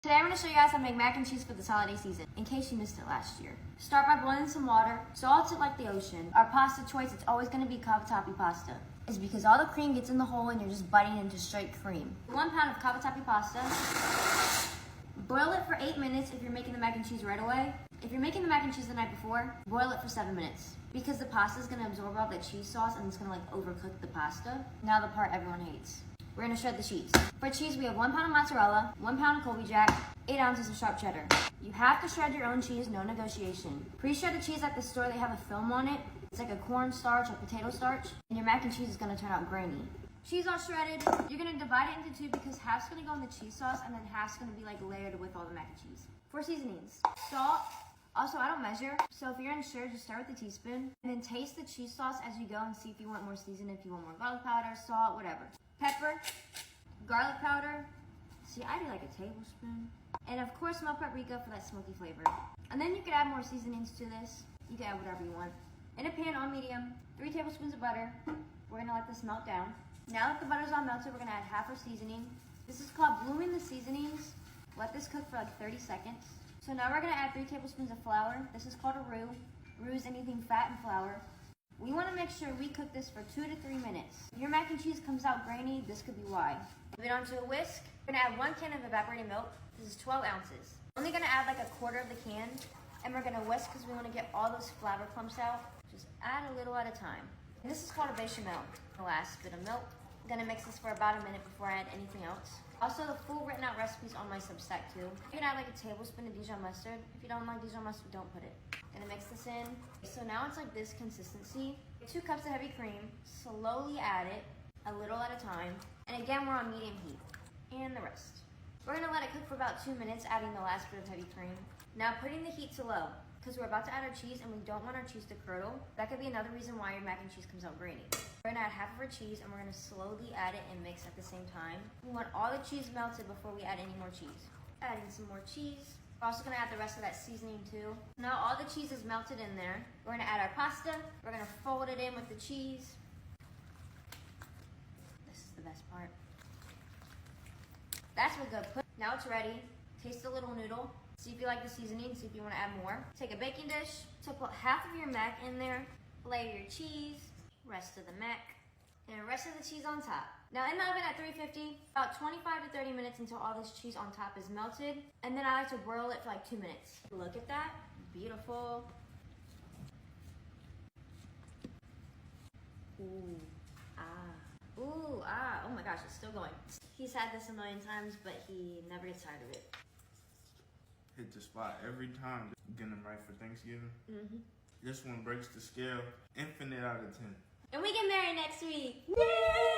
Today I'm going to show you guys how to make mac and cheese for this holiday season, in case you missed it last year. Start by boiling some water, salt it like the ocean. Our pasta choice, it's always going to be cavatappi pasta. It's because all the cream gets in the hole and you're just biting into straight cream. 1 pound of cavatappi pasta. Boil it for 8 minutes if you're making the mac and cheese right away. If you're making the mac and cheese the night before, boil it for 7 minutes. Because the pasta is going to absorb all the cheese sauce and it's going to overcook the pasta. Now the part everyone hates. We're going to shred the cheese. For cheese, we have 1 pound of mozzarella, 1 pound of Colby Jack, 8 ounces of sharp cheddar. You have to shred your own cheese, no negotiation. Pre-shred the cheese at the store, they have a film on it. It's like a cornstarch or potato starch, and your mac and cheese is going to turn out grainy. Cheese all shredded, you're going to divide it into two because half's going to go in the cheese sauce and then half's going to be layered with all the mac and cheese. For seasonings, salt. Also, I don't measure, so if you're unsure, just start with a teaspoon and then taste the cheese sauce as you go and see if you want more seasoning, if you want more garlic powder, salt, whatever. Pepper, garlic powder. See, I do like a tablespoon. And of course, smoked paprika for that smoky flavor. And then you could add more seasonings to this. You can add whatever you want. In a pan on medium, 3 tablespoons of butter. We're gonna let this melt down. Now that the butter's all melted, we're gonna add half our seasoning. This is called blooming the seasonings. Let this cook for 30 seconds. So now we're gonna add 3 tablespoons of flour. This is called a roux. Roux is anything fat and flour. We wanna make sure we cook this for 2 to 3 minutes. If your mac and cheese comes out grainy, this could be why. Move it onto a whisk. We're gonna add 1 can of evaporated milk. This is 12 ounces. Only gonna add a quarter of the can, and we're gonna whisk because we wanna get all those flour clumps out. Just add a little at a time. And this is called a bechamel, the last bit of milk. I'm gonna mix this for about a minute before I add anything else. Also, the full written out recipes on my Substack too. You can add a tablespoon of Dijon mustard. If you don't like Dijon mustard, don't put it. Gonna mix this in. So now it's this consistency. 2 cups of heavy cream. Slowly add it, a little at a time. And again, we're on medium heat. And the rest. We're gonna let it cook for about 2 minutes, adding the last bit of heavy cream. Now putting the heat to low, because we're about to add our cheese and we don't want our cheese to curdle. That could be another reason why your mac and cheese comes out grainy. We're gonna add half of our cheese and we're gonna slowly add it and mix at the same time. We want all the cheese melted before we add any more cheese. Adding some more cheese. We're also gonna add the rest of that seasoning too. Now all the cheese is melted in there. We're gonna add our pasta. We're gonna fold it in with the cheese. This is the best part. That's what good. Now it's ready. Taste the little noodle. See if you like the seasoning, see if you want to add more. Take a baking dish, so put half of your mac in there, layer your cheese, rest of the mac, and the rest of the cheese on top. Now in the oven at 350, about 25 to 30 minutes until all this cheese on top is melted, and then I like to broil it for 2 minutes. Look at that, beautiful. Ooh, ah. Ooh, ah, oh my gosh, it's still going. He's had this a million times, but he never gets tired of it. Hit the spot every time. Getting them right for Thanksgiving. This one breaks the scale. Infinite out of 10. And we get married next week. Yay!